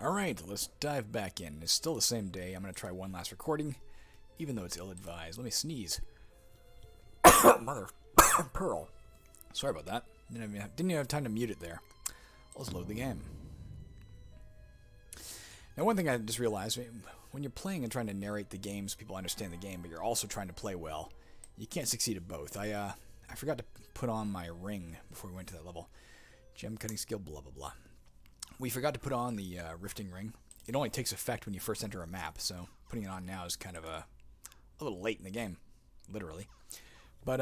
Alright, let's dive back in. It's still the same day. I'm going to try one last recording, even though it's ill-advised. Let me sneeze. Mother pearl. Sorry about that. Didn't even have time to mute it there. Let's load the game. Now, one thing I just realized, when you're playing and trying to narrate the game so people understand the game, but you're also trying to play well, you can't succeed at both. I forgot to put on my ring before we went to that level. Gem cutting skill, blah, blah, blah. We forgot to put on the rifting ring. It only takes effect when you first enter a map, so putting it on now is kind of a little late in the game, literally. But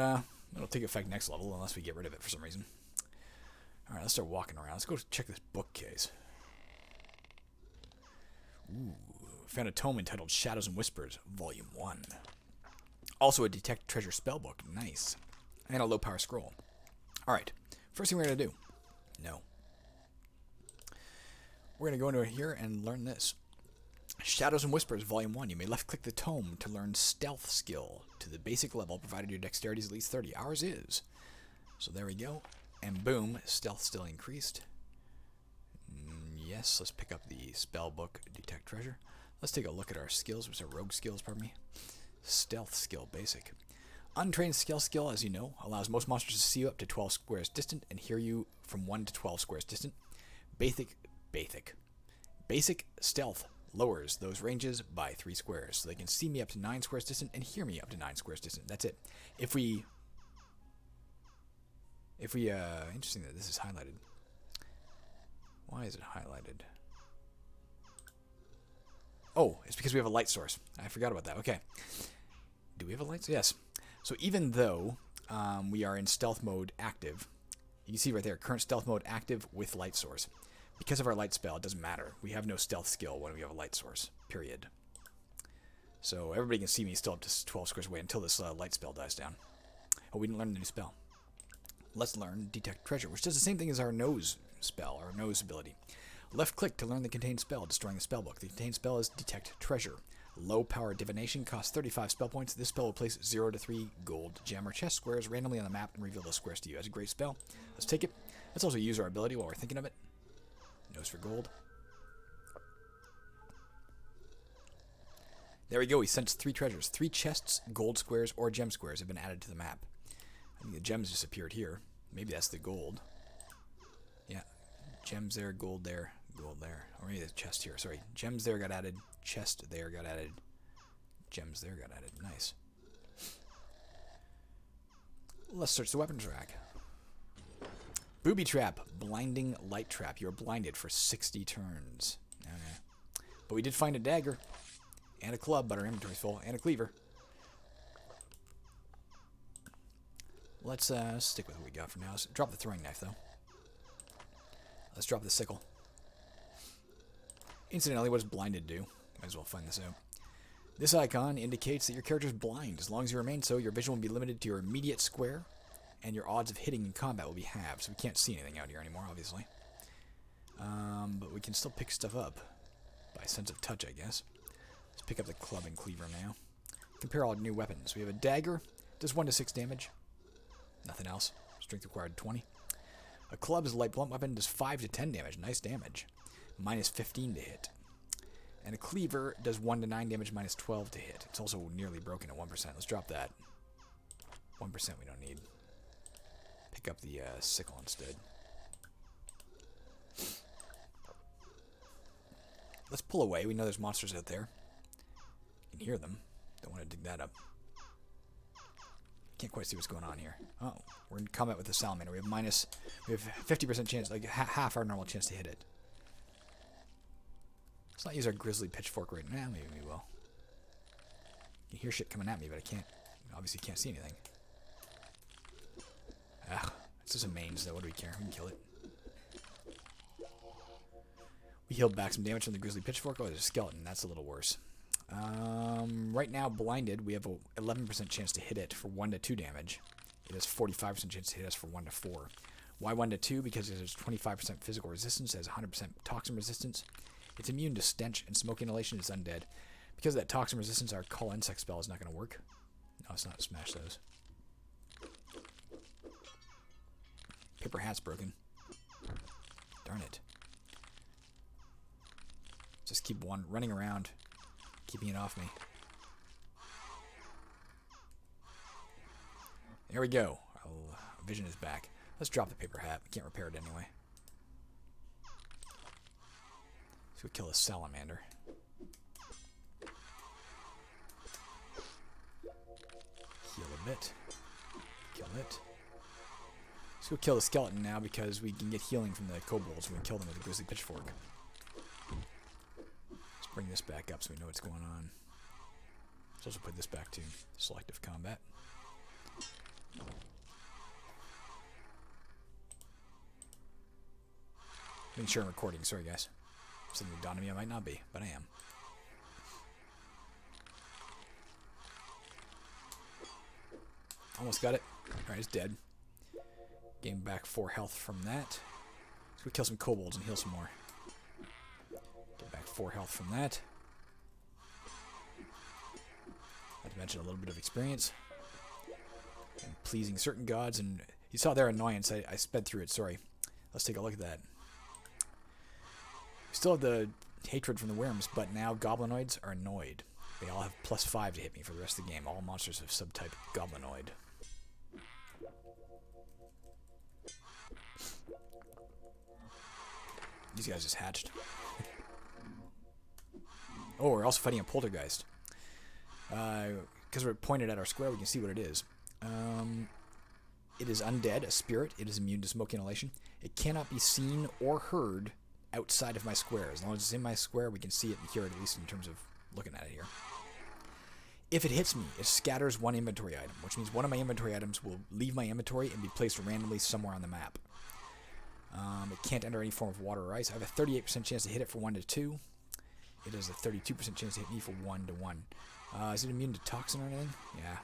it'll take effect next level unless we get rid of it for some reason. Alright, let's start walking around. Let's go check this bookcase. Ooh, found a tome entitled Shadows and Whispers, Volume 1. Also a Detect Treasure spellbook, nice. And a low power scroll. Alright, first thing we're going to do. No. We're going to go into here and learn this. Shadows and Whispers, Volume 1. You may left-click the tome to learn Stealth skill to the basic level, provided your dexterity is at least 30. Ours is. So there we go. And boom, Stealth still increased. Yes, let's pick up the spellbook, Detect Treasure. Let's take a look at our skills. What's our rogue skills, pardon me? Stealth skill, basic. Untrained stealth skill, as you know, allows most monsters to see you up to 12 squares distant and hear you from 1 to 12 squares distant. Basic stealth lowers those ranges by 3 squares, so they can see me up to 9 squares distant and hear me up to 9 squares distant. That's it. If we interesting that this is highlighted. Why is it highlighted? Oh, it's because we have a light source. I forgot about that. Okay. Do we have a light source? Yes. So even though we are in stealth mode active, you can see right there, current stealth mode active with light source. Because of our light spell, it doesn't matter. We have no stealth skill when we have a light source, period. So everybody can see me still up to 12 squares away until this light spell dies down. Oh, we didn't learn the new spell. Let's learn Detect Treasure, which does the same thing as our nose spell, our nose ability. Left click to learn the contained spell, destroying the spellbook. The contained spell is Detect Treasure. Low power divination costs 35 spell points. This spell will place 0 to 3 gold, gem, or chest squares randomly on the map and reveal those squares to you. That's a great spell. Let's take it. Let's also use our ability while we're thinking of it. Nose for gold. There we go. We sensed 3 treasures. 3 chests, gold squares, or gem squares have been added to the map. I think the gems just appeared here. Maybe that's the gold. Yeah. Gems there, gold there, gold there. Or maybe the chest here. Sorry. Gems there got added. Chest there got added. Gems there got added. Nice. Let's search the weapons rack. Booby trap. Blinding light trap. You're blinded for 60 turns. Okay. But we did find a dagger. And a club, but our inventory's full. And a cleaver. Let's stick with what we got for now. Let's drop the throwing knife, though. Let's drop the sickle. Incidentally, what does blinded do? Might as well find this out. This icon indicates that your character is blind. As long as you remain so, your vision will be limited to your immediate square, and your odds of hitting in combat will be halved. So we can't see anything out here anymore, obviously. But we can still pick stuff up by sense of touch, I guess. Let's pick up the club and cleaver now. Compare all new weapons. We have a dagger. Does 1 to 6 damage. Nothing else. Strength required 20. A club is a light blunt weapon. Does 5 to 10 damage. Nice damage. Minus 15 to hit. And a cleaver does 1 to 9 damage. Minus 12 to hit. It's also nearly broken at 1%. Let's drop that. 1% we don't need. Pick up the sickle instead. Let's pull away. We know there's monsters out there. You can hear them. Don't want to dig that up. Can't quite see what's going on here. Oh, we're in combat with the salamander. We have 50% chance, like half our normal chance to hit it. Let's not use our grizzly pitchfork right now. Maybe we will. You can hear shit coming at me, but I can't. Obviously, can't see anything. Ah, it's just a mange, though. What do we care? We can kill it. We healed back some damage from the grizzly pitchfork. Oh, there's a skeleton. That's a little worse. Right now, blinded, we have a 11% chance to hit it for 1 to 2 damage. It has 45% chance to hit us for 1 to 4. Why 1 to 2? Because it has 25% physical resistance, it has 100% toxin resistance. It's immune to stench and smoke inhalation. It's undead. Because of that toxin resistance, our call insect spell is not going to work. No, it's not. Smash those. Paper hat's broken. Darn it. just keep running around, keeping it off me. There we go. Our vision is back. Let's drop the paper hat. We can't repair it anyway. So we kill a salamander. Heal a bit. Kill it. Let's go kill the skeleton now because we can get healing from the kobolds when we kill them with a grizzly pitchfork. Let's bring this back up so we know what's going on. Let's also put this back to selective combat. Making sure I'm recording. Sorry, guys. Something dawned on me I might not be, but I am. Almost got it. Alright, it's dead. Gain back 4 health from that. So we kill some kobolds and heal some more. Get back 4 health from that. Not to mention a little bit of experience. And pleasing certain gods. And you saw their annoyance. I sped through it, sorry. Let's take a look at that. We still have the hatred from the worms, but now goblinoids are annoyed. They all have +5 to hit me for the rest of the game. All monsters have subtype goblinoid. These guys just hatched. Oh, we're also fighting a poltergeist. Because we're pointed at our square, we can see what it is. It is undead, a spirit. It is immune to smoke inhalation. It cannot be seen or heard outside of my square. As long as it's in my square, we can see it and hear it, at least in terms of looking at it here. If it hits me, it scatters 1 inventory item, which means one of my inventory items will leave my inventory and be placed randomly somewhere on the map. It can't enter any form of water or ice. I have a 38% chance to hit it for 1 to 2. It has a 32% chance to hit me for 1 to 1. Is it immune to toxin or anything? Yeah.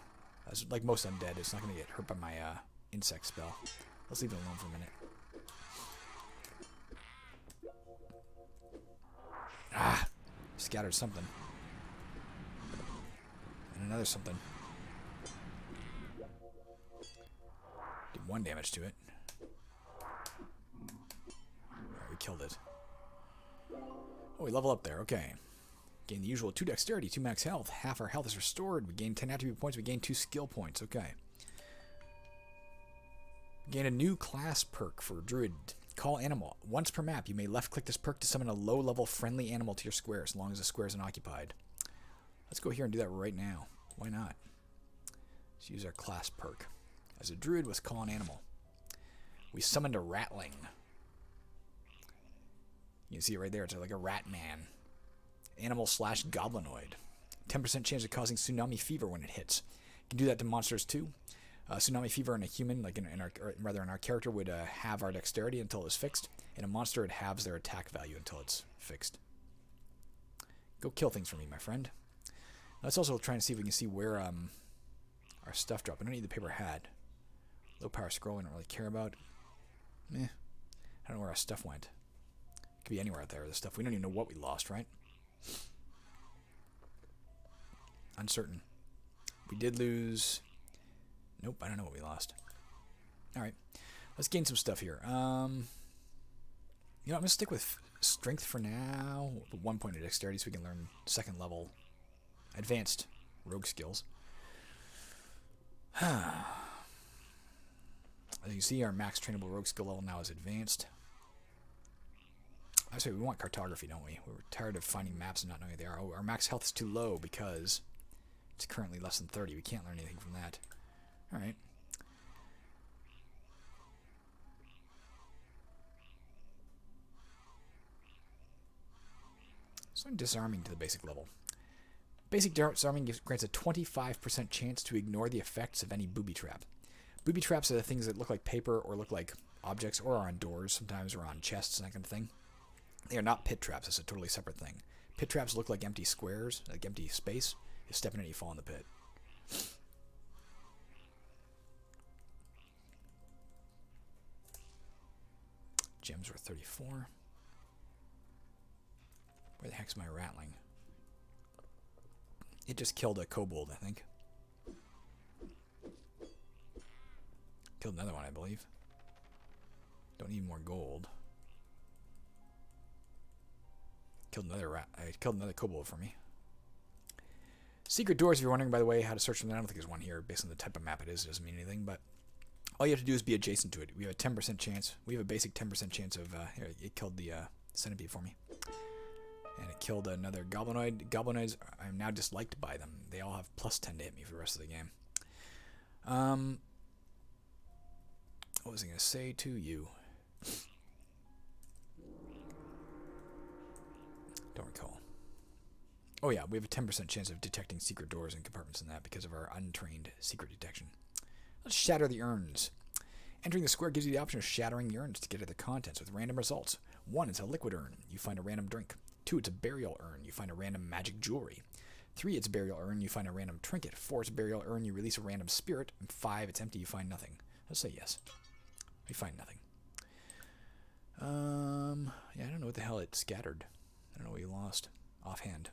That's like most undead. It's not going to get hurt by my insect spell. Let's leave it alone for a minute. Ah! Scattered something. And another something. Did 1 damage to it. Alright, we killed it. Oh, we level up there. Okay. Gain the usual 2 dexterity, 2 max health. Half our health is restored. We gain 10 attribute points. We gain 2 skill points. Okay. Gain a new class perk for Druid. Call animal. Once per map, you may left-click this perk to summon a low-level friendly animal to your square, as long as the square is unoccupied. Let's go here and do that right now. Why not? Let's use our class perk. As a druid, let's call an animal. We summoned a ratling. You can see it right there. It's like a rat man. Animal / goblinoid. 10% chance of causing tsunami fever when it hits. You can do that to monsters too. Tsunami fever in a human, like in our character, would have our dexterity until it's fixed. In a monster, it halves their attack value until it's fixed. Go kill things for me, my friend. Let's also try and see if we can see where our stuff dropped. I don't need the paper hat. Low power scroll, I don't really care about. I don't know where our stuff went. It could be anywhere out there. The stuff we don't even know what we lost, right? Uncertain. We did lose. Nope, I don't know what we lost. Alright, let's gain some stuff here. You know, I'm going to stick with strength for now. 1 point of dexterity so we can learn 2nd level advanced rogue skills. As you can see, our max trainable rogue skill level now is advanced. I say we want cartography, don't we? We're tired of finding maps and not knowing what they are. Oh, our max health is too low because it's currently less than 30. We can't learn anything from that. Alright. So I'm disarming to the basic level. Basic disarming grants a 25% chance to ignore the effects of any booby trap. Booby traps are the things that look like paper or look like objects or are on doors sometimes or on chests and that kind of thing. They are not pit traps. It's a totally separate thing. Pit traps look like empty squares, like empty space. You step in it, you fall in the pit. Gems were 34. Where the heck's my rattling? It just killed a kobold, I think. Killed another one, I believe. Don't need more gold. killed another rat. I killed another kobold for me. Secret doors, if you're wondering, by the way, how to search them, I don't think there's one here. Based on the type of map it is, it doesn't mean anything, but all you have to do is be adjacent to it. We have a 10% chance. We have a basic 10% chance of... here, it killed the centipede for me. And it killed another goblinoid. Goblinoids, I'm now disliked by them. They all have plus 10 to hit me for the rest of the game. What was I going to say to you? Don't recall. Oh yeah, we have a 10% chance of detecting secret doors and compartments in that because of our untrained secret detection. Let's shatter the urns. Entering the square gives you the option of shattering the urns to get at their contents with random results. 1, it's a liquid urn. You find a random drink. 2, it's a burial urn. You find a random magic jewelry. 3, it's a burial urn. You find a random trinket. 4, it's a burial urn. You release a random spirit. And 5, it's empty. You find nothing. Let's say yes. We find nothing. Yeah, I don't know what the hell it scattered. I don't know what you lost. Offhand.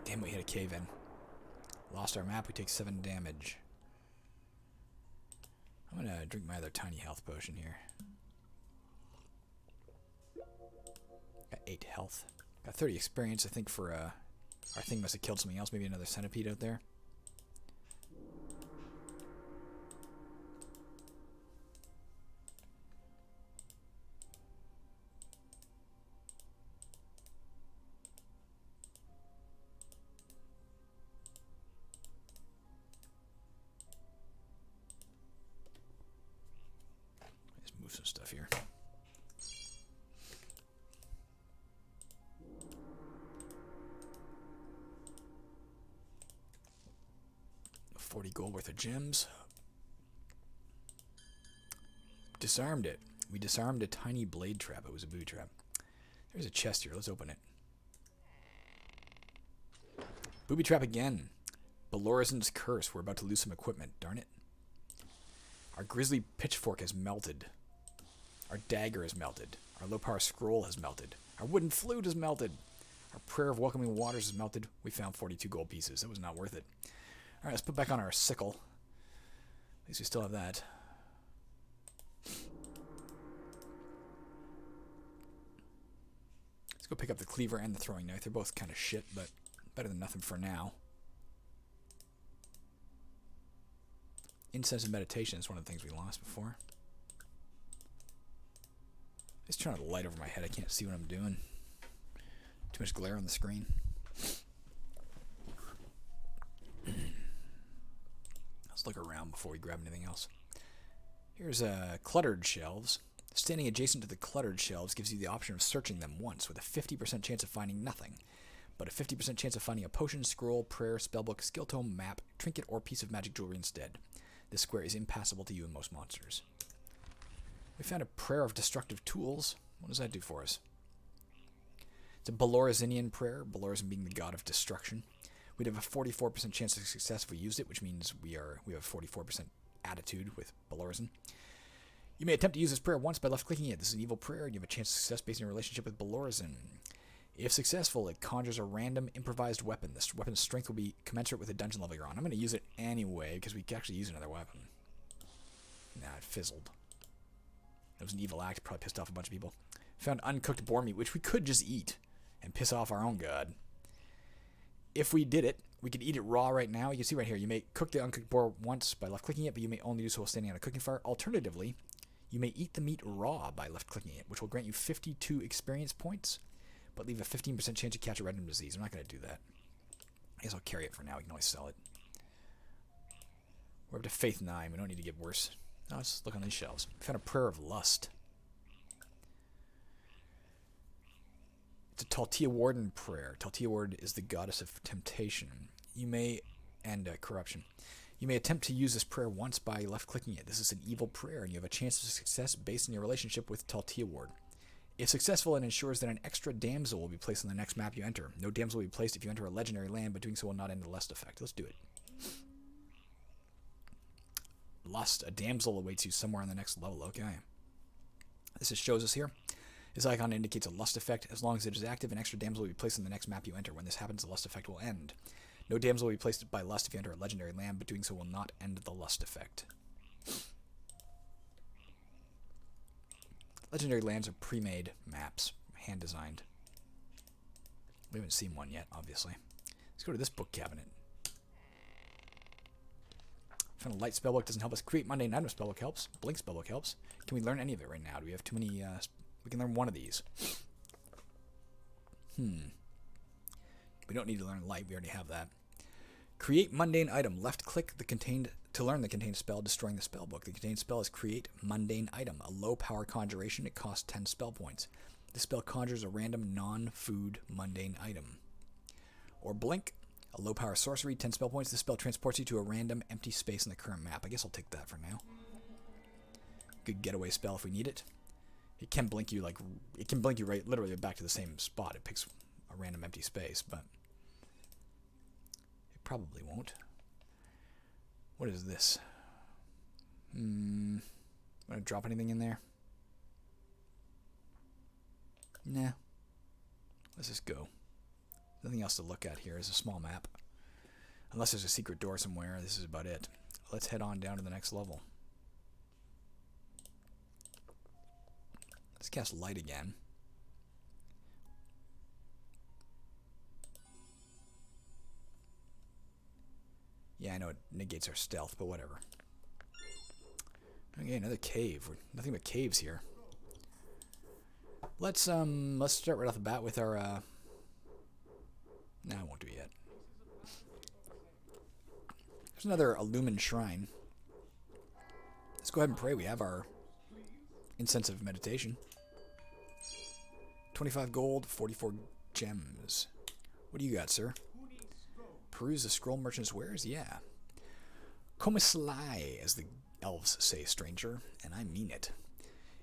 Damn, we hit a cave in. Lost our map, we take 7 damage. I'm gonna drink my other tiny health potion here. Got 8 health. Got 30 experience, I think, for our thing must have killed something else, maybe another centipede out there. Move some stuff here. $40 gold worth of gems. Disarmed it. We disarmed a tiny blade trap. It was a booby trap. There's a chest here. Let's open it. Booby trap again. Belorizin's curse. We're about to lose some equipment. Darn it. Our grisly pitchfork has melted. Our dagger has melted. Our low-power scroll has melted. Our wooden flute has melted. Our prayer of welcoming waters has melted. We found 42 gold pieces. That was not worth it. Alright, let's put back on our sickle. At least we still have that. Let's go pick up the cleaver and the throwing knife. They're both kind of shit, but better than nothing for now. Incense and meditation is one of the things we lost before. Just turn on the light over my head. I can't see what I'm doing. Too much glare on the screen. Let's look around before we grab anything else. Here's cluttered shelves. Standing adjacent to the cluttered shelves gives you the option of searching them once with a 50% chance of finding nothing, but a 50% chance of finding a potion, scroll, prayer, spellbook, skill tome, map, trinket, or piece of magic jewelry instead. This square is impassable to you and most monsters. We found a prayer of destructive tools. What does that do for us? It's a Belorizinian prayer, Belorizin being the god of destruction. We'd have a 44% chance of success if we used it, which means we have a 44% attitude with Belorizin. You may attempt to use this prayer once by left-clicking it. This is an evil prayer, and you have a chance of success based on your relationship with Belorizin. If successful, it conjures a random improvised weapon. This weapon's strength will be commensurate with the dungeon level you're on. I'm going to use it anyway, because we can actually use another weapon. Nah, it fizzled. It was an evil act, probably pissed off a bunch of people. Found uncooked boar meat, which we could just eat and piss off our own god. If we did it, we could eat it raw right now. You can see right here, you may cook the uncooked boar once by left-clicking it, but you may only do so while standing on a cooking fire. Alternatively, you may eat the meat raw by left-clicking it, which will grant you 52 experience points, but leave a 15% chance to catch a random disease. I'm not going to do that. I guess I'll carry it for now. We can always sell it. We're up to Faith 9. We don't need to get worse. Now let's look on these shelves. We found a prayer of lust. It's a Taltia Warden prayer. Taltia Ward is the goddess of temptation. And corruption. You may attempt to use this prayer once by left-clicking it. This is an evil prayer, and you have a chance of success based on your relationship with Taltia Ward. If successful, it ensures that an extra damsel will be placed on the next map you enter. No damsel will be placed if you enter a legendary land, but doing so will not end the lust effect. Let's do it. Lust. A damsel awaits you somewhere on the next level. Okay. This just shows us here. This icon indicates a lust effect. As long as it is active, an extra damsel will be placed on the next map you enter. When this happens, the lust effect will end. No damsel will be placed by lust if you enter a legendary land, but doing so will not end the lust effect. Legendary lands are pre-made maps, hand-designed. We haven't seen one yet, obviously. Let's go to this book cabinet. Found a light spellbook doesn't help us. Create mundane item spellbook helps. Blink spellbook helps. Can we learn any of it right now? Do we have too many? We can learn one of these. We don't need to learn light. We already have that. Create mundane item. Left click the contained to learn the contained spell, destroying the spellbook. The contained spell is create mundane item. A low power conjuration. It costs 10 spell points. This spell conjures a random non-food mundane item. Or blink. A low power sorcery, 10 spell points. This spell transports you to a random empty space in the current map. I guess I'll take that for now. Good getaway spell if we need it. It can blink you right literally back to the same spot. It picks a random empty space, but it probably won't. What is this? Want to drop anything in there? Nah. Let's just go. Nothing else to look at here. It's a small map. Unless there's a secret door somewhere, this is about it. Let's head on down to the next level. Let's cast light again. Yeah, I know it negates our stealth, but whatever. Okay, another cave. Nothing but caves here. Let's start right off the bat with our no, I won't do it yet. There's another illumined shrine. Let's go ahead and pray. We have our incense of meditation. 25 gold, 44 gems. What do you got, sir? Peruse the scroll merchant's wares? Yeah. Komislai, as the elves say, stranger, and I mean it.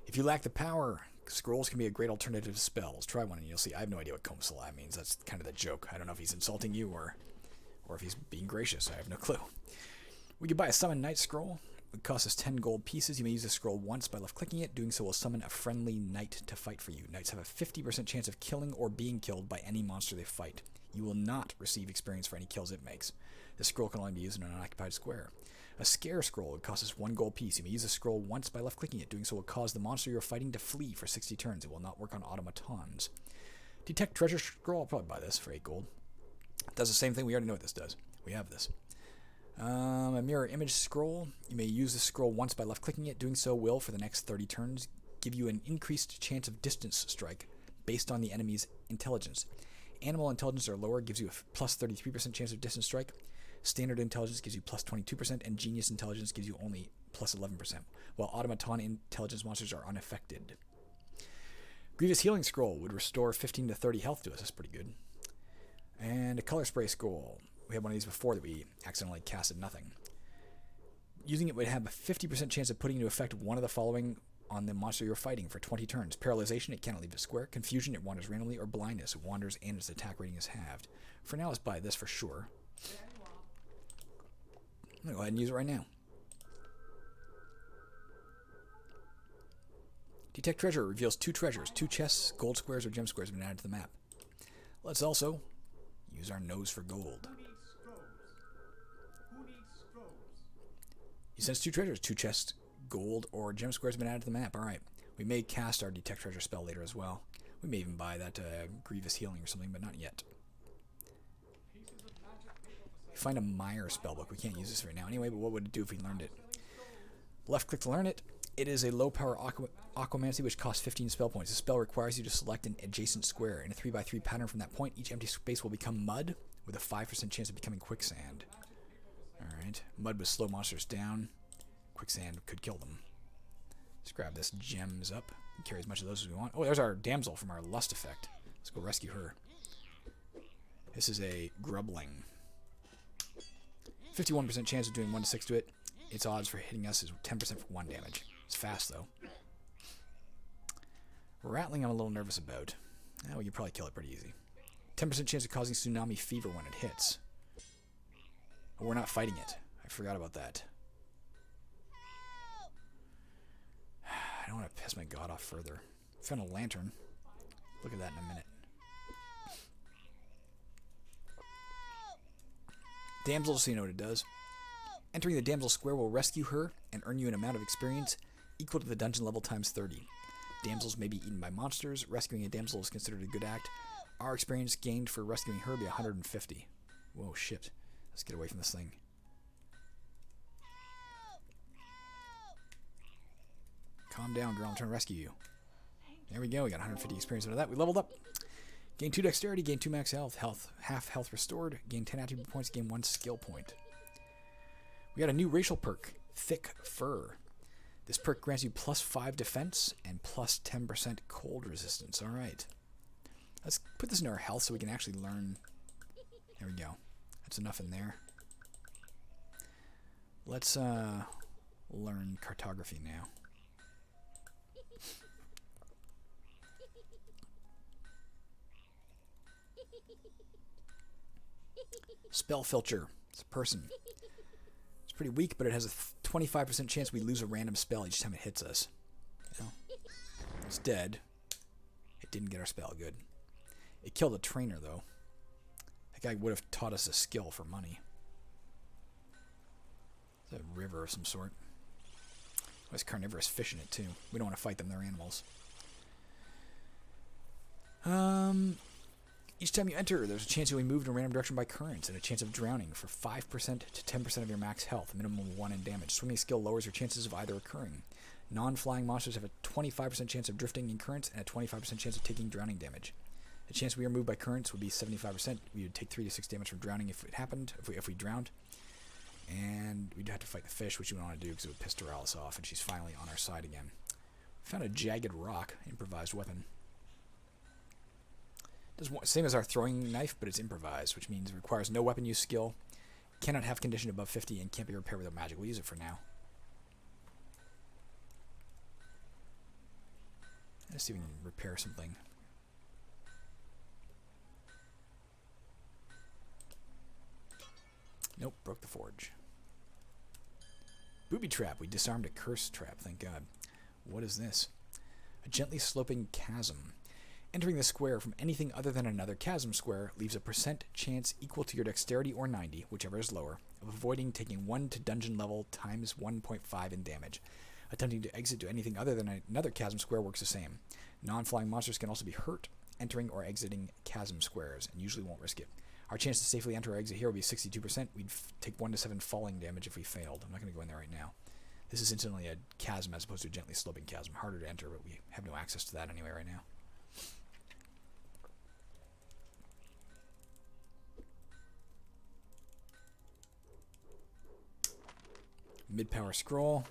If you lack the power, scrolls can be a great alternative to spells. Try one and you'll see. I have no idea what Komislai means. That's kind of the joke. I don't know if he's insulting you or if he's being gracious. I have no clue. We could buy a summon knight scroll. It costs us 10 gold pieces. You may use the scroll once by left-clicking it. Doing so will summon a friendly knight to fight for you. Knights have a 50% chance of killing or being killed by any monster they fight. You will not receive experience for any kills it makes. This scroll can only be used in an unoccupied square. A scare scroll would cost us 1 gold piece. You may use the scroll once by left-clicking it. Doing so will cause the monster you're fighting to flee for 60 turns. It will not work on automatons. Detect treasure scroll. I'll probably buy this for 8 gold. It does the same thing. We already know what this does. We have this. A mirror image scroll. You may use the scroll once by left-clicking it. Doing so will, for the next 30 turns, give you an increased chance of distance strike based on the enemy's intelligence. Animal intelligence or lower gives you a plus 33% chance of distance strike. Standard intelligence gives you plus 22%, and genius intelligence gives you only plus 11%, while automaton intelligence monsters are unaffected. Grievous healing scroll would restore 15 to 30 health to us. That's pretty good. And a color spray scroll. We had one of these before that we accidentally casted nothing. Using it would have a 50% chance of putting into effect one of the following on the monster you're fighting for 20 turns. Paralyzation, it cannot leave a square. Confusion, it wanders randomly. Or blindness, it wanders and its attack rating is halved. For now, let's buy this for sure. I'm going to go ahead and use it right now. Detect treasure reveals 2 treasures. 2 chests, gold squares, or gem squares have been added to the map. Let's also use our nose for gold. You sense 2 treasures. 2 chests, gold, or gem squares have been added to the map. Alright. We may cast our detect treasure spell later as well. We may even buy that grievous healing or something, but not yet. Find a Meyer spellbook. We can't use this right now anyway, but what would it do if we learned it? Left click to learn it. It is a low power aquamancy which costs 15 spell points. This spell requires you to select an adjacent square. In a 3x3 pattern from that point, each empty space will become mud with a 5% chance of becoming quicksand. Alright. Mud would slow monsters down. Quicksand could kill them. Let's grab this gems up and carry as much of those as we want. Oh, there's our damsel from our lust effect. Let's go rescue her. This is a grubling. 51% chance of doing 1 to 6 to it. Its odds for hitting us is 10% for 1 damage. It's fast, though. Rattling I'm a little nervous about. We could probably kill it pretty easy. 10% chance of causing tsunami fever when it hits. But we're not fighting it. I forgot about that. I don't want to piss my god off further. Found a lantern. Look at that in a minute. Damsel, so you know what it does. Entering the damsel square will rescue her and earn you an amount of experience equal to the dungeon level times 30. Damsels may be eaten by monsters. Rescuing a damsel is considered a good act. Our experience gained for rescuing her will be 150. Whoa, shit. Let's get away from this thing. Calm down, girl. I'm trying to rescue you. There we go. We got 150 experience out of that. We leveled up. Gain 2 dexterity, gain 2 max health. Half health restored. Gain 10 attribute points, gain 1 skill point. We got a new racial perk, Thick Fur. This perk grants you plus 5 defense and plus 10% cold resistance. Alright. Let's put this in our health so we can actually learn. There we go. That's enough in there. Let's learn cartography now. Spell filter. It's a person. It's pretty weak, but it has a 25% chance we lose a random spell each time it hits us. You know, it's dead. It didn't get our spell. Good. It killed a trainer, though. That guy would have taught us a skill for money. It's a river of some sort. There's carnivorous fish in it, too. We don't want to fight them. They're animals. Each time you enter, there's a chance you'll be moved in a random direction by currents and a chance of drowning for 5% to 10% of your max health, minimum of 1 in damage. Swimming skill lowers your chances of either occurring. Non-flying monsters have a 25% chance of drifting in currents and a 25% chance of taking drowning damage. The chance we are moved by currents would be 75%. We would take 3 to 6 damage from drowning if it happened, if we drowned. And we'd have to fight the fish, which we don't want to do because it would piss Doralis off, and she's finally on our side again. We found a jagged rock, improvised weapon. Same as our throwing knife, but it's improvised, which means it requires no weapon use skill, cannot have condition above 50, and can't be repaired without magic. We'll use it for now. Let's see if we can repair something. Nope, broke the forge. Booby trap. We disarmed a curse trap, thank God. What is this? A gently sloping chasm. Entering the square from anything other than another chasm square leaves a % chance equal to your dexterity or 90, whichever is lower, of avoiding taking 1 to dungeon level times 1.5 in damage. Attempting to exit to anything other than another chasm square works the same. Non-flying monsters can also be hurt entering or exiting chasm squares, and usually won't risk it. Our chance to safely enter or exit here will be 62%. We'd take 1 to 7 falling damage if we failed. I'm not going to go in there right now. This is incidentally a chasm as opposed to a gently sloping chasm. Harder to enter, but we have no access to that anyway right now. Mid-power scroll,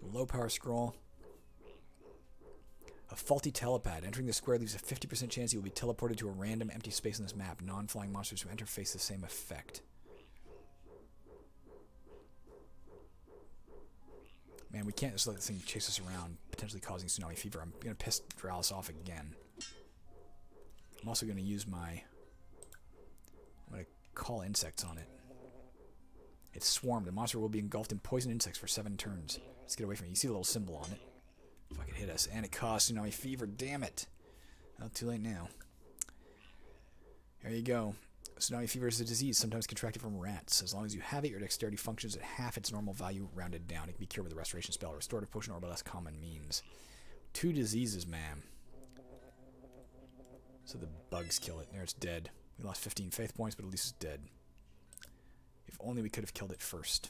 low-power scroll. A faulty telepad. Entering the square leaves a 50% chance you will be teleported to a random empty space on this map. Non-flying monsters who enter face the same effect. Man, we can't just let this thing chase us around, potentially causing tsunami fever. I'm going to piss Doralis off again. I'm also going to use my... I'm going to call insects on it. It's swarmed. The monster will be engulfed in poison insects for 7 turns. Let's get away from it. You see the little symbol on it. Fuck, it hit us. And it caused tsunami fever. Damn it. Well, too late now. There you go. Tsunami fever is a disease sometimes contracted from rats. As long as you have it, your dexterity functions at half its normal value rounded down. It can be cured with a restoration spell, a restorative potion, or by less common means. 2 diseases, ma'am. So the bugs kill it. There, it's dead. We lost 15 faith points, but at least it's dead. If only we could have killed it first.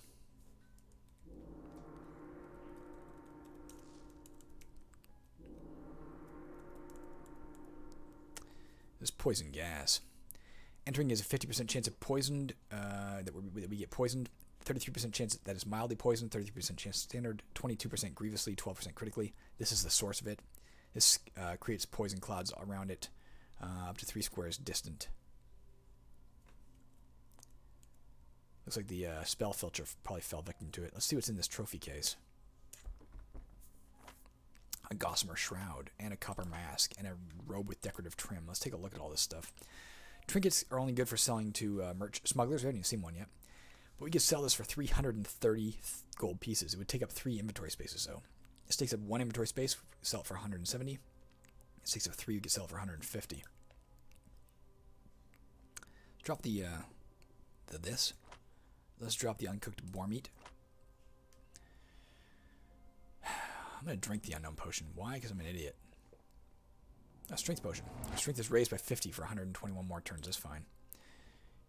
This poison gas. Entering is a 50% chance of poisoned, that we get poisoned. 33% chance that is mildly poisoned. 33% chance standard. 22% grievously. 12% critically. This is the source of it. This creates poison clouds around it, up to 3 squares distant. Looks like the spell filter probably fell victim to it. Let's see what's in this trophy case. A gossamer shroud, and a copper mask, and a robe with decorative trim. Let's take a look at all this stuff. Trinkets are only good for selling to merch smugglers. We haven't even seen one yet. But we could sell this for 330 gold pieces. It would take up 3 inventory spaces, though. This takes up 1 inventory space. Sell it for 170. This takes up 3. We could sell it for 150. Drop the this. Let's drop the uncooked boar meat. I'm going to drink the unknown potion. Why? Because I'm an idiot. A strength potion. Our strength is raised by 50 for 121 more turns. That's fine.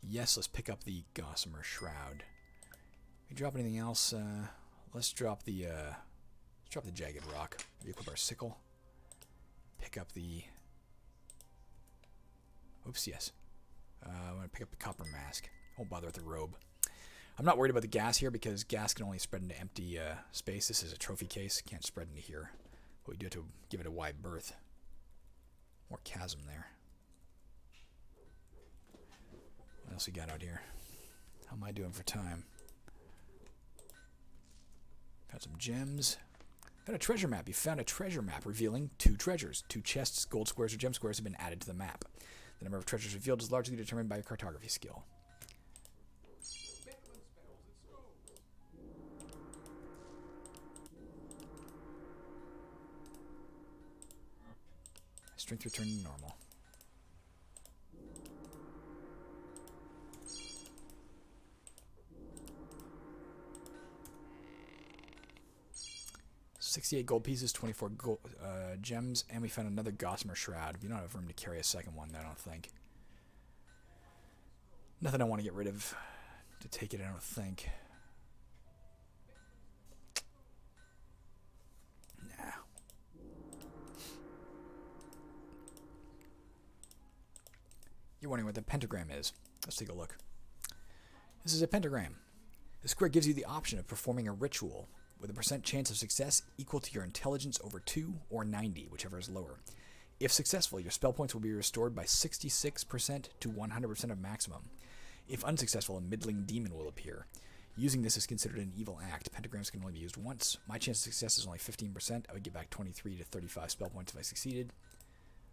Yes, let's pick up the Gossamer Shroud. If we drop anything else, let's drop the Jagged Rock. Re-equip our sickle. Pick up the... Oops, yes. I'm going to pick up the Copper Mask. Won't bother with the robe. I'm not worried about the gas here because gas can only spread into empty space. This is a trophy case. Can't spread into here. But we do have to give it a wide berth. More chasm there. What else we got out here? How am I doing for time? Got some gems. Got a treasure map. You found a treasure map revealing 2 treasures. 2 chests, gold squares, or gem squares have been added to the map. The number of treasures revealed is largely determined by your cartography skill. Strength returned to normal. $68 gold pieces, 24 gold, gems, and we found another Gossamer Shroud. We don't have room to carry a second one, I don't think. Nothing I want to get rid of to take it, I don't think. Nah. You're wondering what the pentagram is. Let's take a look. This is a pentagram. The square gives you the option of performing a ritual with a % chance of success equal to your intelligence over 2 or 90, whichever is lower. If successful, your spell points will be restored by 66% to 100% of maximum. If unsuccessful, a middling demon will appear. Using this is considered an evil act. Pentagrams can only be used once. My chance of success is only 15%. I would get back 23 to 35 spell points if I succeeded.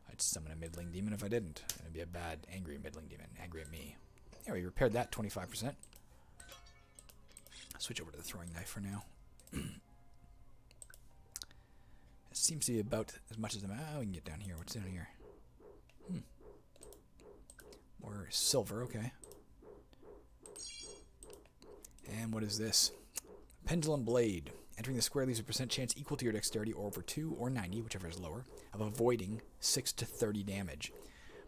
I'd summon a middling demon if I didn't. It'd be a bad, angry middling demon. Angry at me. Yeah, we repaired that 25%. Switch over to the throwing knife for now. It seems to be about as much as I'm... Oh, we can get down here. What's down here? More silver, okay. And what is this? Pendulum Blade. Entering the square leaves a % chance equal to your dexterity or over 2 or 90, whichever is lower, of avoiding 6 to 30 damage.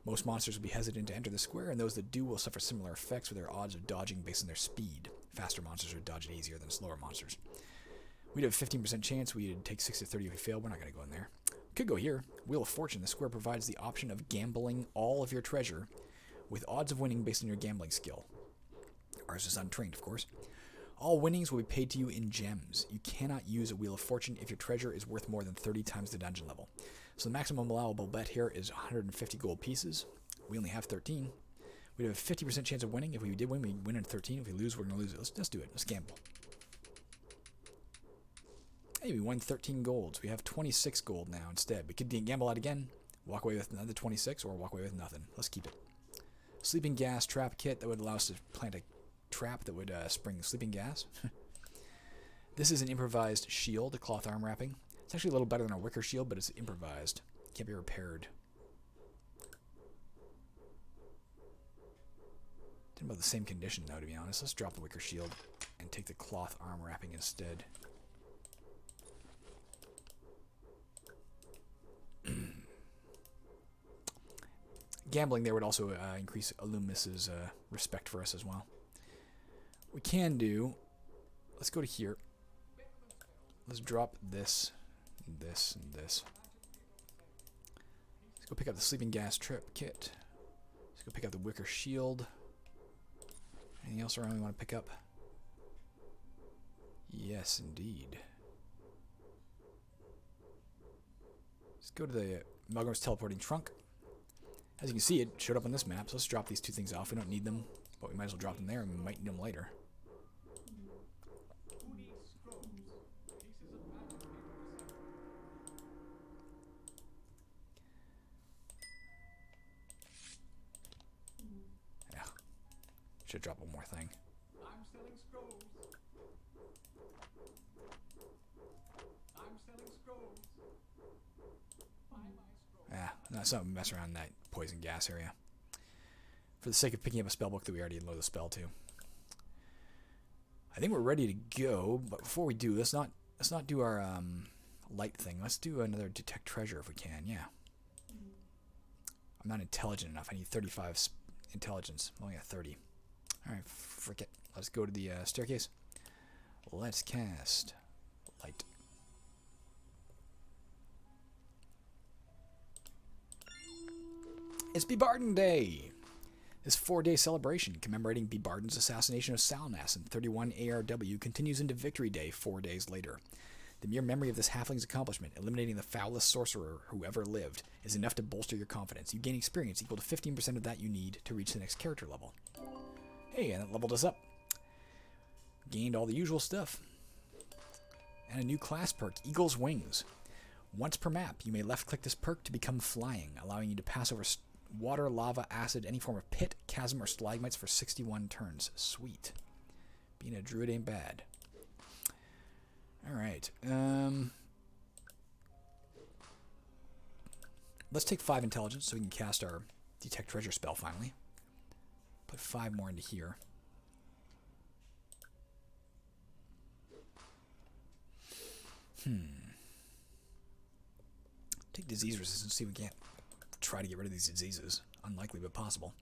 Most monsters will be hesitant to enter the square, and those that do will suffer similar effects with their odds of dodging based on their speed. Faster monsters would dodge it easier than slower monsters. We'd have a 15% chance. We'd take 6 to 30 if we fail. We're not going to go in there. Could go here. Wheel of Fortune. The square provides the option of gambling all of your treasure with odds of winning based on your gambling skill. Ours is untrained, of course. All winnings will be paid to you in gems. You cannot use a Wheel of Fortune if your treasure is worth more than 30 times the dungeon level. So the maximum allowable bet here is 150 gold pieces. We only have 13. We'd have a 50% chance of winning. If we did win, we'd win at 13. If we lose, we're going to lose it. Let's do it. Let's gamble. Hey, we won 13 golds. We have 26 gold now instead. We could gamble out again, walk away with another 26, or walk away with nothing. Let's keep it. Sleeping gas trap kit that would allow us to plant a trap that would spring sleeping gas. This is an improvised shield, a cloth arm wrapping. It's actually a little better than a wicker shield, but it's improvised. Can't be repaired. It's about the same condition, though, to be honest. Let's drop the wicker shield and take the cloth arm wrapping instead. Gambling there would also increase Illumis's respect for us as well. We can do... Let's go to here. Let's drop this, and this, and this. Let's go pick up the sleeping gas trip kit. Let's go pick up the wicker shield. Anything else around we want to pick up? Yes, indeed. Let's go to the Melgrim's teleporting trunk. As you can see, it showed up on this map, so let's drop these 2 things off. We don't need them, but we might as well drop them there, and we might need them later. Yeah. Should drop one more thing. I'm selling scrolls. I'm selling scrolls. Yeah, that's something mess around in that poison gas area. For the sake of picking up a spell book that we already know the spell to. I think we're ready to go, but before we do, let's not do our light thing. Let's do another detect treasure if we can. Yeah. I'm not intelligent enough. I need 35 intelligence. I'm only at 30. All right, frick it. Let's go to the staircase. Let's cast light. It's Bebarden Day! This 4-day celebration commemorating Bebarden's assassination of Salnas in 31 ARW continues into Victory Day 4 days later. The mere memory of this halfling's accomplishment, eliminating the foulest sorcerer who ever lived, is enough to bolster your confidence. You gain experience equal to 15% of that you need to reach the next character level. Hey, and that leveled us up. Gained all the usual stuff. And a new class perk, Eagle's Wings. Once per map, you may left-click this perk to become flying, allowing you to pass over water, lava, acid, any form of pit, chasm, or stalagmites for 61 turns. Sweet. Being a druid ain't bad. Alright. Let's take 5 intelligence so we can cast our detect treasure spell finally. Put 5 more into here. Take disease resistance, see if we can't try to get rid of these diseases. Unlikely, but possible.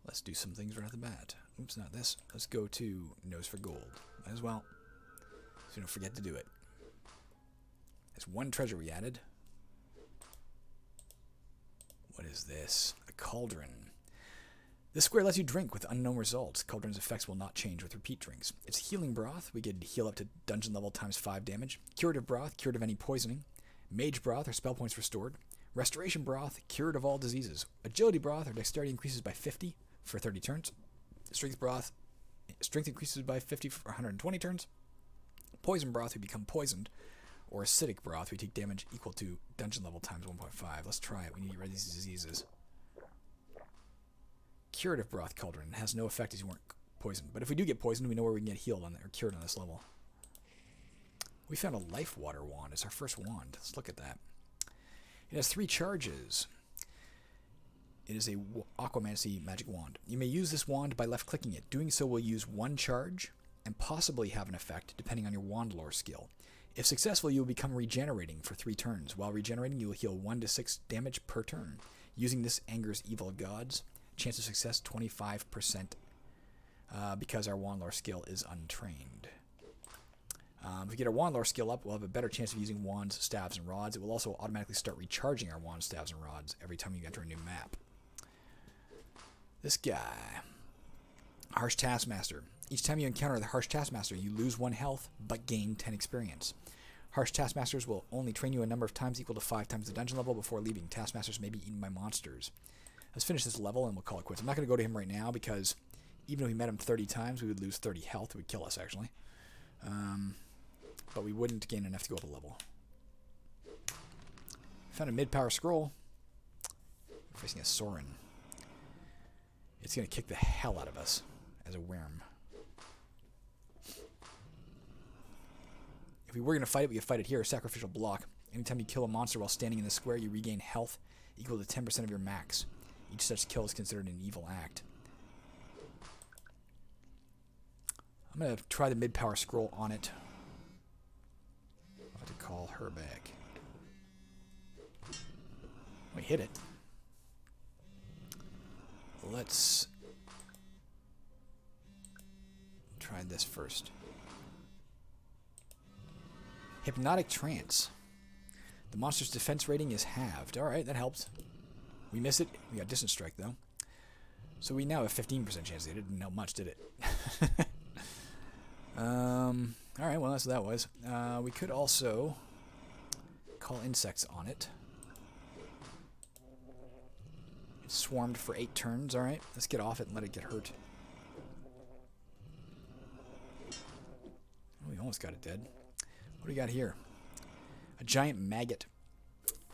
Let's do some things right off the bat. Oops, not this. Let's go to Nose for Gold. Might as well. So we don't forget to do it. There's 1 treasure we added. What is this? A cauldron. This square lets you drink with unknown results. Cauldron's effects will not change with repeat drinks. It's healing broth. We get heal up to dungeon level times 5 damage. Curative broth, cured of any poisoning. Mage broth, or spell points restored. Restoration broth, cured of all diseases. Agility broth, or dexterity increases by 50 for 30 turns. Strength broth, strength increases by 50 for 120 turns. Poison broth, we become poisoned. Or acidic broth, we take damage equal to dungeon level times 1.5. Let's try it. We need to get rid of these diseases. Curative broth cauldron has no effect as you weren't poisoned. But if we do get poisoned, we know where we can get healed on or cured on this level. We found a life water wand. It's our first wand. Let's look at that. It has 3 charges. It is a aquamancy magic wand. You may use this wand by left-clicking it. Doing so will use 1 charge and possibly have an effect depending on your wand lore skill. If successful, you will become regenerating for 3 turns. While regenerating, you will heal 1 to 6 damage per turn. Using this angers evil gods. Chance of success 25% because our wand lore skill is untrained. If we get our wand lore skill up, we'll have a better chance of using wands, staves, and rods. It will also automatically start recharging our wands, staves, and rods every time you enter a new map. This guy. Harsh Taskmaster. Each time you encounter the Harsh Taskmaster, you lose 1 health, but gain 10 experience. Harsh Taskmasters will only train you a number of times equal to 5 times the dungeon level before leaving. Taskmasters may be eaten by monsters. Let's finish this level and we'll call it quits. I'm not going to go to him right now because even if we met him 30 times, we would lose 30 health. It would kill us, actually. But we wouldn't gain enough to go up a level. Found a mid-power scroll. We're facing a Sorin. It's going to kick the hell out of us as a worm. If we were going to fight it, we could fight it here. Sacrificial block. Anytime you kill a monster while standing in the square, you regain health equal to 10% of your max. Each such kill is considered an evil act. I'm going to try the mid-power scroll on it. I'll have to call her back. We hit it. Let's try this first. Hypnotic Trance. The monster's defense rating is halved. Alright, that helps. We miss it. We got Distance Strike, though. So we now have a 15% chance. It didn't help much, did it? Alright, well, that's what that was. We could also call insects on it. It swarmed for 8 turns. Alright, let's get off it and let it get hurt. Oh, we almost got it dead. What do we got here? A giant maggot.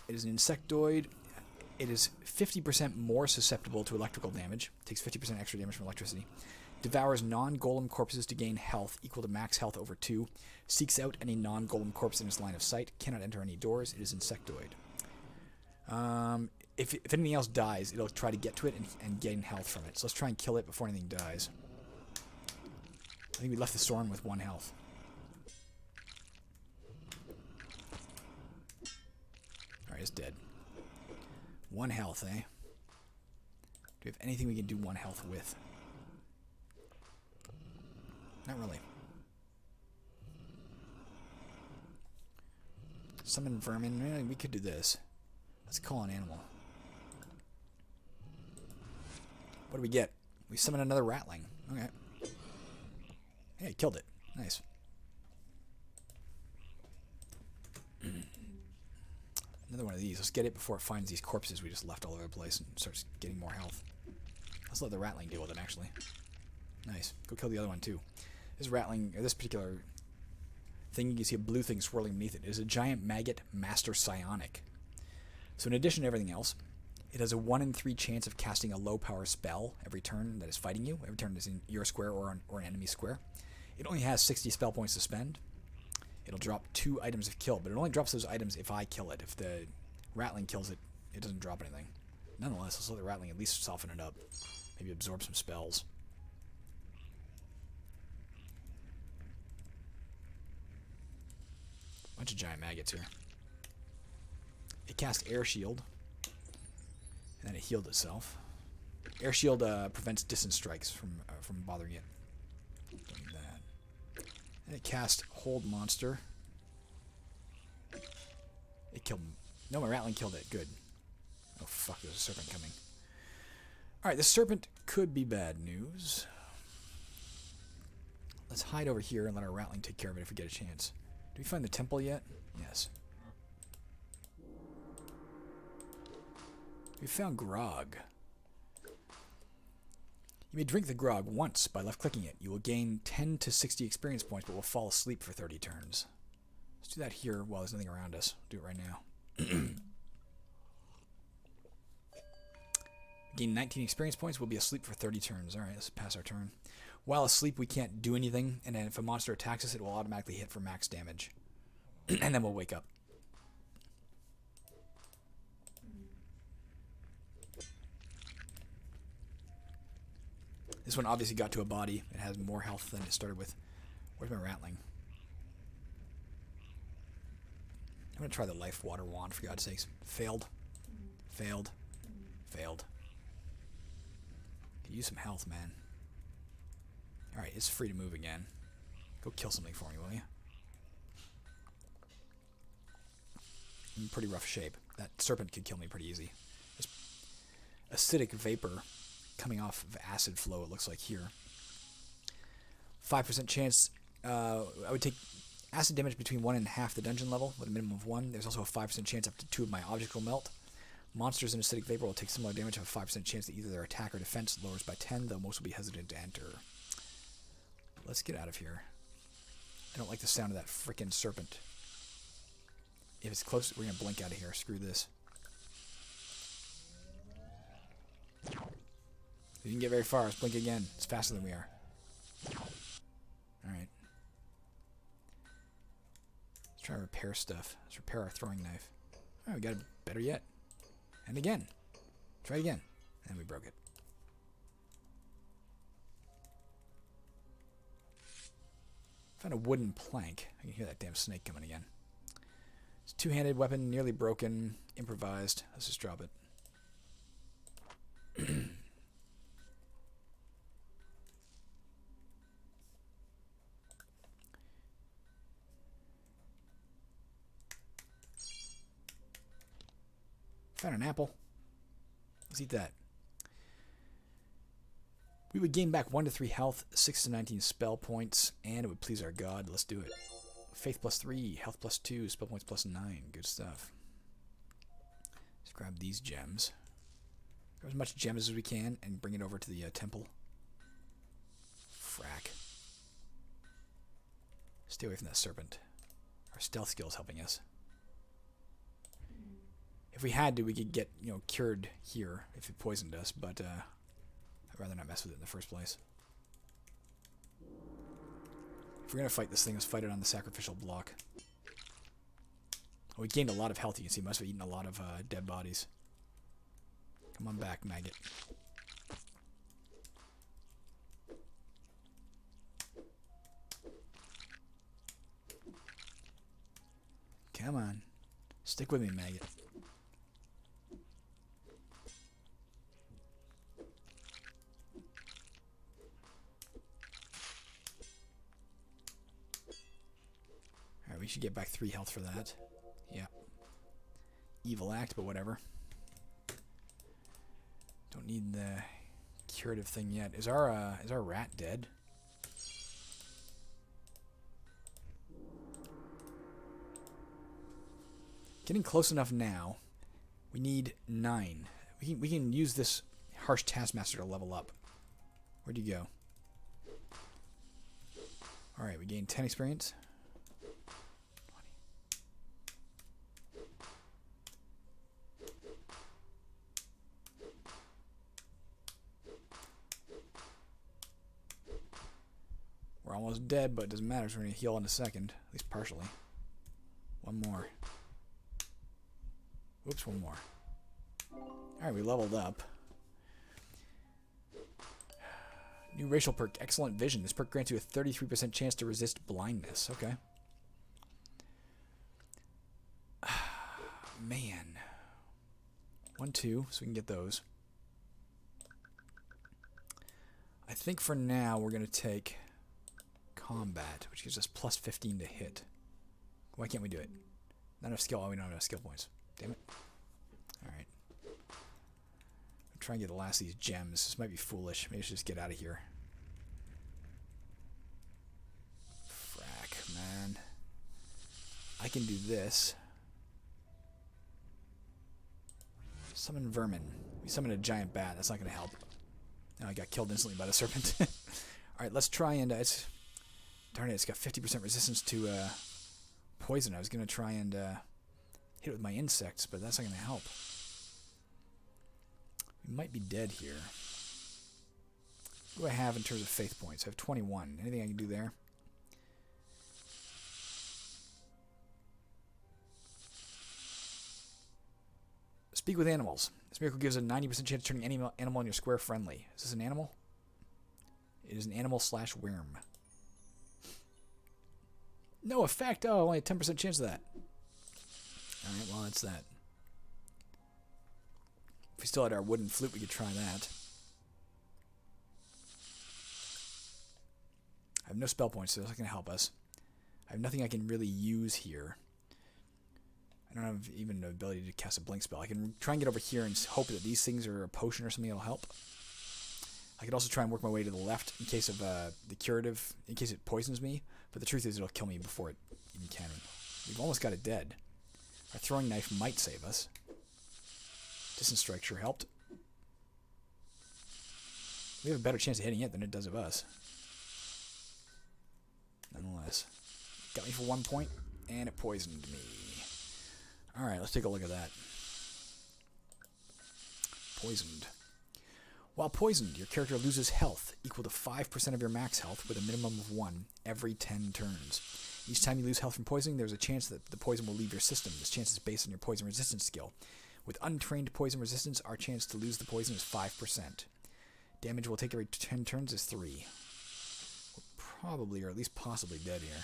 It is an insectoid. It is 50% more susceptible to electrical damage. Takes 50% extra damage from electricity. Devours non-golem corpses to gain health equal to max health over 2. Seeks out any non-golem corpse in its line of sight. Cannot enter any doors. It is insectoid. if anything else dies, it'll try to get to it and gain health from it. So let's try and kill it before anything dies. I think we left the Storm with 1 health. Alright, it's dead. 1 health, eh? Do we have anything we can do 1 health with? Not really. Summon vermin. We could do this. Let's call an animal. What do we get? We summon another ratling. Okay. Hey, killed it. Nice. Another one of these. Let's get it before it finds these corpses we just left all over the place and starts getting more health. Let's let the ratling deal with it, actually. Nice. Go kill the other one, too. This ratling, or this particular thing, you can see a blue thing swirling beneath it. It is a giant maggot master psionic. So in addition to everything else, it has a 1 in 3 chance of casting a low-power spell every turn that is fighting you. Every turn is in your square or an enemy square. It only has 60 spell points to spend. It'll drop 2 items if killed, but it only drops those items if I kill it. If the ratling kills it, it doesn't drop anything. Nonetheless, let's let the ratling at least soften it up. Maybe absorb some spells. Bunch of giant maggots here. It cast Air Shield. And then it healed itself. Air Shield prevents distance strikes from bothering it. Don't need that. And it cast Hold Monster. It killed... No, my Ratling killed it. Good. Oh, fuck, there's a serpent coming. Alright, the serpent could be bad news. Let's hide over here and let our Ratling take care of it if we get a chance. Did we find the temple yet? Yes. We found grog. You may drink the grog once by left-clicking it. You will gain 10 to 60 experience points, but will fall asleep for 30 turns. Let's do that here while there's nothing around us. Do it right now. Gain 19 experience points. We'll be asleep for 30 turns. Alright, let's pass our turn. While asleep, we can't do anything, and then if a monster attacks us, it will automatically hit for max damage. And then we'll wake up. This one obviously got to a body. It has more health than it started with. Where's my Ratling? I'm going to try the Life Water Wand, for God's sakes. Failed. Failed. Failed. Could use some health, man. Alright, it's free to move again. Go kill something for me, will you? I'm in pretty rough shape. That serpent could kill me pretty easy. There's acidic vapor coming off of acid flow, it looks like here. 5% chance. I would take acid damage between 1 and half the dungeon level with a minimum of 1. There's also a 5% chance up to 2 of my objects will melt. Monsters in acidic vapor will take similar damage, have a 5% chance that either their attack or defense lowers by 10, though most will be hesitant to enter. Let's get out of here. I don't like the sound of that frickin' serpent. If it's close, we're going to blink out of here. Screw this. We didn't get very far. Let's blink again. It's faster than we are. Alright. Let's try to repair stuff. Let's repair our throwing knife. Alright, we got it better yet. And again. Try it again. And we broke it. Found a wooden plank. I can hear that damn snake coming again. It's a two-handed weapon, nearly broken, improvised. Let's just drop it. Found an apple. Let's eat that. We would gain back 1 to 3 health, 6 to 19 spell points, and it would please our god. Let's do it. Faith plus 3, health plus 2, spell points plus 9. Good stuff. Let's grab these gems. Grab as much gems as we can and bring it over to the temple. Frack. Stay away from that serpent. Our stealth skill is helping us. If we had to, we could get, cured here if it poisoned us, but I'd rather not mess with it in the first place. If we're going to fight this thing, let's fight it on the sacrificial block. Well, we gained a lot of health, you can see. Must have eaten a lot of dead bodies. Come on back, maggot. Come on. Stick with me, maggot. Alright, we should get back 3 health for that. Yeah. Evil act, but whatever. Don't need the curative thing yet. Is our rat dead? Getting close enough now. We need 9. We can use this harsh taskmaster to level up. Where'd you go? Alright, we gained 10 experience. 20. We're almost dead, but it doesn't matter, so we're going to heal in a second. At least partially. One more. Oops, one more. Alright, we leveled up. New racial perk, Excellent Vision. This perk grants you a 33% chance to resist blindness. Okay. Man. 1, 2, so we can get those. I think for now we're going to take combat, which gives us plus 15 to hit. Why can't we do it? Not enough skill. Oh, we don't have enough skill points. Damn it. Alright. I'm trying to get the last of these gems. This might be foolish. Maybe I should just get out of here. Frack, man. I can do this. Summon vermin. We summoned a giant bat. That's not going to help. Now I got killed instantly by the serpent. Alright, let's try and... darn it, it's got 50% resistance to poison. I was going to try and... hit it with my insects, but that's not going to help. We might be dead here. What do I have in terms of faith points? I have 21. Anything I can do there? Speak with animals. This miracle gives a 90% chance of turning any animal in your square friendly. Is this an animal? It is an animal/worm. No effect! Oh, only a 10% chance of that. Alright, well, that's that. If we still had our wooden flute, we could try that. I have no spell points, so that's not going to help us. I have nothing I can really use here. I don't have even the ability to cast a blink spell. I can try and get over here and hope that these things are a potion or something that'll help. I could also try and work my way to the left in case of the curative, in case it poisons me. But the truth is it'll kill me before it even can. We've almost got it dead. Our throwing knife might save us. Distance strike sure helped. We have a better chance of hitting it than it does of us. Nonetheless. Got me for 1 point, and it poisoned me. Alright, let's take a look at that. Poisoned. While poisoned, your character loses health equal to 5% of your max health with a minimum of 1 every 10 turns. Each time you lose health from poisoning, there's a chance that the poison will leave your system. This chance is based on your poison resistance skill. With untrained poison resistance, our chance to lose the poison is 5%. Damage we'll take every 10 turns is 3. We're probably, or at least possibly, dead here.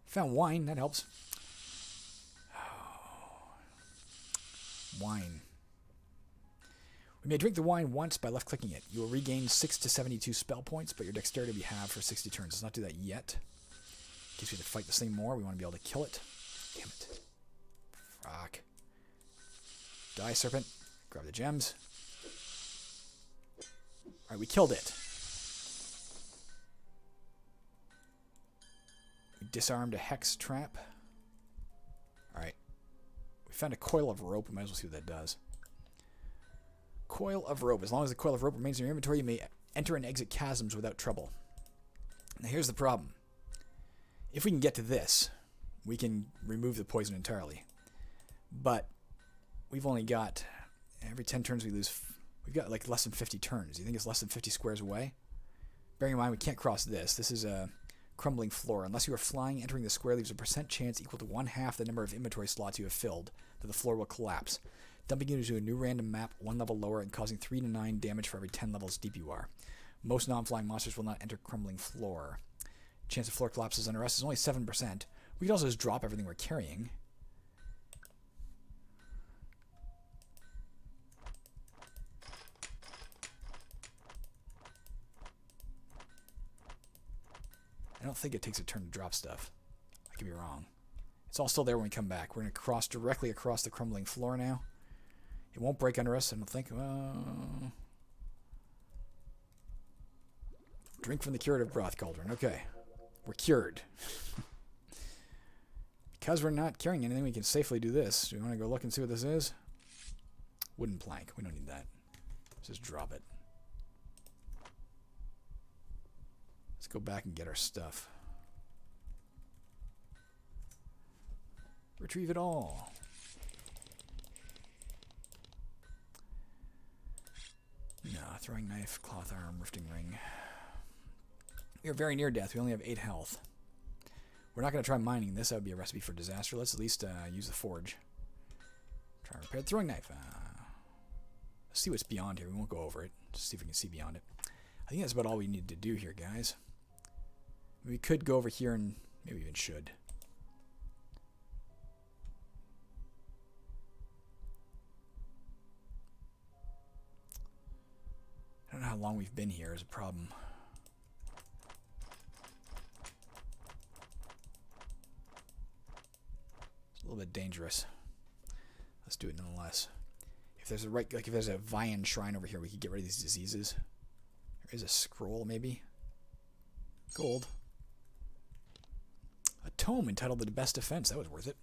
Found wine, that helps. Wine. We may drink the wine once by left-clicking it. You will regain 6 to 72 spell points, but your dexterity will be halved for 60 turns. Let's not do that yet. In case we have to fight this thing more, we want to be able to kill it. Damn it. Fuck. Die, serpent. Grab the gems. Alright, we killed it. We disarmed a hex trap. Alright. We found a coil of rope. We might as well see what that does. Coil of rope. As long as the coil of rope remains in your inventory, you may enter and exit chasms without trouble. Now here's the problem. If we can get to this, we can remove the poison entirely. But we've only got, every 10 turns we lose, we've got like less than 50 turns. You think it's less than 50 squares away? Bearing in mind we can't cross this. This is a crumbling floor. Unless you are flying, entering the square leaves a % chance equal to 1/2 the number of inventory slots you have filled that the floor will collapse. Dumping you into a new random map 1 level lower and causing 3 to 9 damage for every 10 levels deep you are. Most non-flying monsters will not enter crumbling floor. Chance of floor collapses under us is only 7%. We could also just drop everything we're carrying. I don't think it takes a turn to drop stuff. I could be wrong. It's all still there when we come back. We're going to cross directly across the crumbling floor now. It won't break under us, I don't think. Drink from the curative broth cauldron. Okay. We're cured. Because we're not carrying anything, we can safely do this. Do we want to go look and see what this is? Wooden plank. We don't need that. Let's just drop it. Let's go back and get our stuff. Retrieve it all. No, throwing knife, cloth arm, rifting ring. We are very near death. We only have 8 health. We're not going to try mining this. That would be a recipe for disaster. Let's at least use the forge. Try and repair the throwing knife. Let's see what's beyond here. We won't go over it. Just see if we can see beyond it. I think that's about all we need to do here, guys. We could go over here and maybe even should. I don't know how long we've been here is a problem. It's a little bit dangerous. Let's do it nonetheless. If there's a if there's a Vian shrine over here, we could get rid of these diseases. There is a scroll, maybe. Gold. A tome entitled The Best Defense. That was worth it.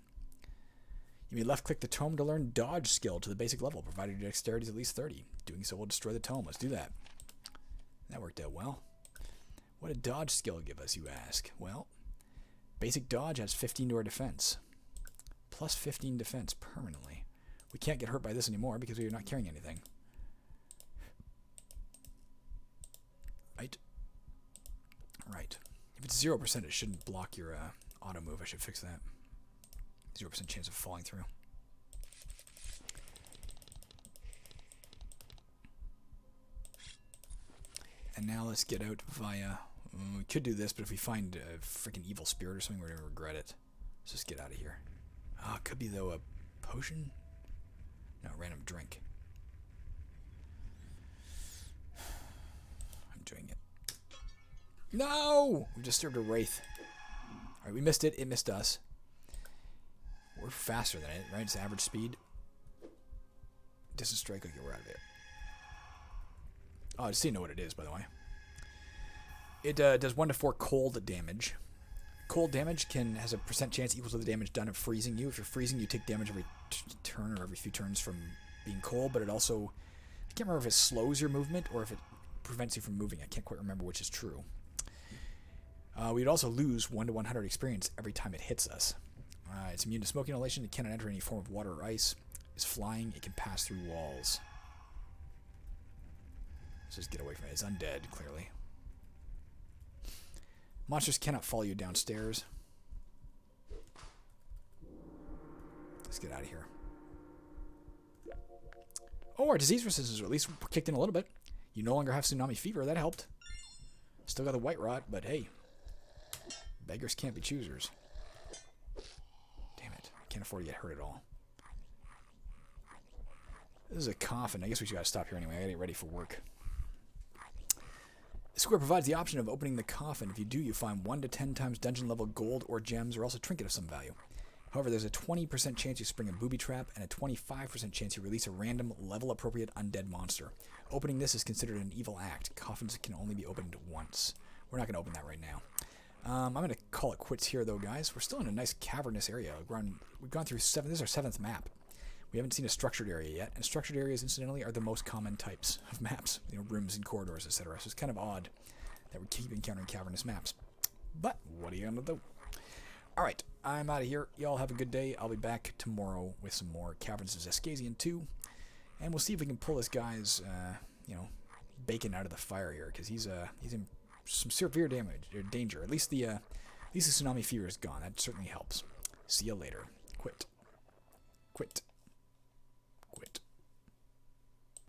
You may left-click the tome to learn dodge skill to the basic level, provided your dexterity is at least 30. Doing so will destroy the tome. Let's do that. That worked out well. What did dodge skill give us, you ask? Well, basic dodge has 15 to our defense. Plus 15 defense permanently. We can't get hurt by this anymore because we are not carrying anything. Right? Right. If it's 0%, it shouldn't block your auto move. I should fix that. 0% chance of falling through. And now let's get out via... we could do this, but if we find a freaking evil spirit or something, we're going to regret it. Let's just get out of here. Ah, could be, though, a potion? No, random drink. I'm doing it. No! We just served a wraith. Alright, we missed it. It missed us. We're faster than it, right? It's average speed. Distance strike. Okay, we're out of there. Oh, I just didn't know what it is, by the way. It does 1 to 4 cold damage. Cold damage has a % chance equal to the damage done of freezing you. If you're freezing, you take damage every turn or every few turns from being cold, but it also... I can't remember if it slows your movement or if it prevents you from moving. I can't quite remember which is true. We'd also lose 1 to 100 experience every time it hits us. It's immune to smoke inhalation. It cannot enter any form of water or ice. It's flying. It can pass through walls. Let's just get away from it. It's undead, clearly. Monsters cannot follow you downstairs. Let's get out of here. Oh, our disease resistance at least kicked in a little bit. You no longer have tsunami fever. That helped. Still got the white rot, but hey. Beggars can't be choosers. Damn it. I can't afford to get hurt at all. This is a coffin. I guess we should gotta stop here anyway. I gotta get ready for work. The square provides the option of opening the coffin. If you do, you find 1 to 10 times dungeon level gold or gems or else a trinket of some value. However, there's a 20% chance you spring a booby trap and a 25% chance you release a random level-appropriate undead monster. Opening this is considered an evil act. Coffins can only be opened once. We're not going to open that right now. I'm going to call it quits here, though, guys. We're still in a nice cavernous area. We've gone through 7. This is our 7th map. We haven't seen a structured area yet, and structured areas, incidentally, are the most common types of maps. You know, rooms and corridors, etc. So it's kind of odd that we keep encountering cavernous maps. But what are you going to do? Alright, I'm out of here. Y'all have a good day. I'll be back tomorrow with some more Caverns of Xaskazien 2. And we'll see if we can pull this guy's, bacon out of the fire here, because he's in some severe damage or danger. At least the tsunami fever is gone. That certainly helps. See you later. Quit.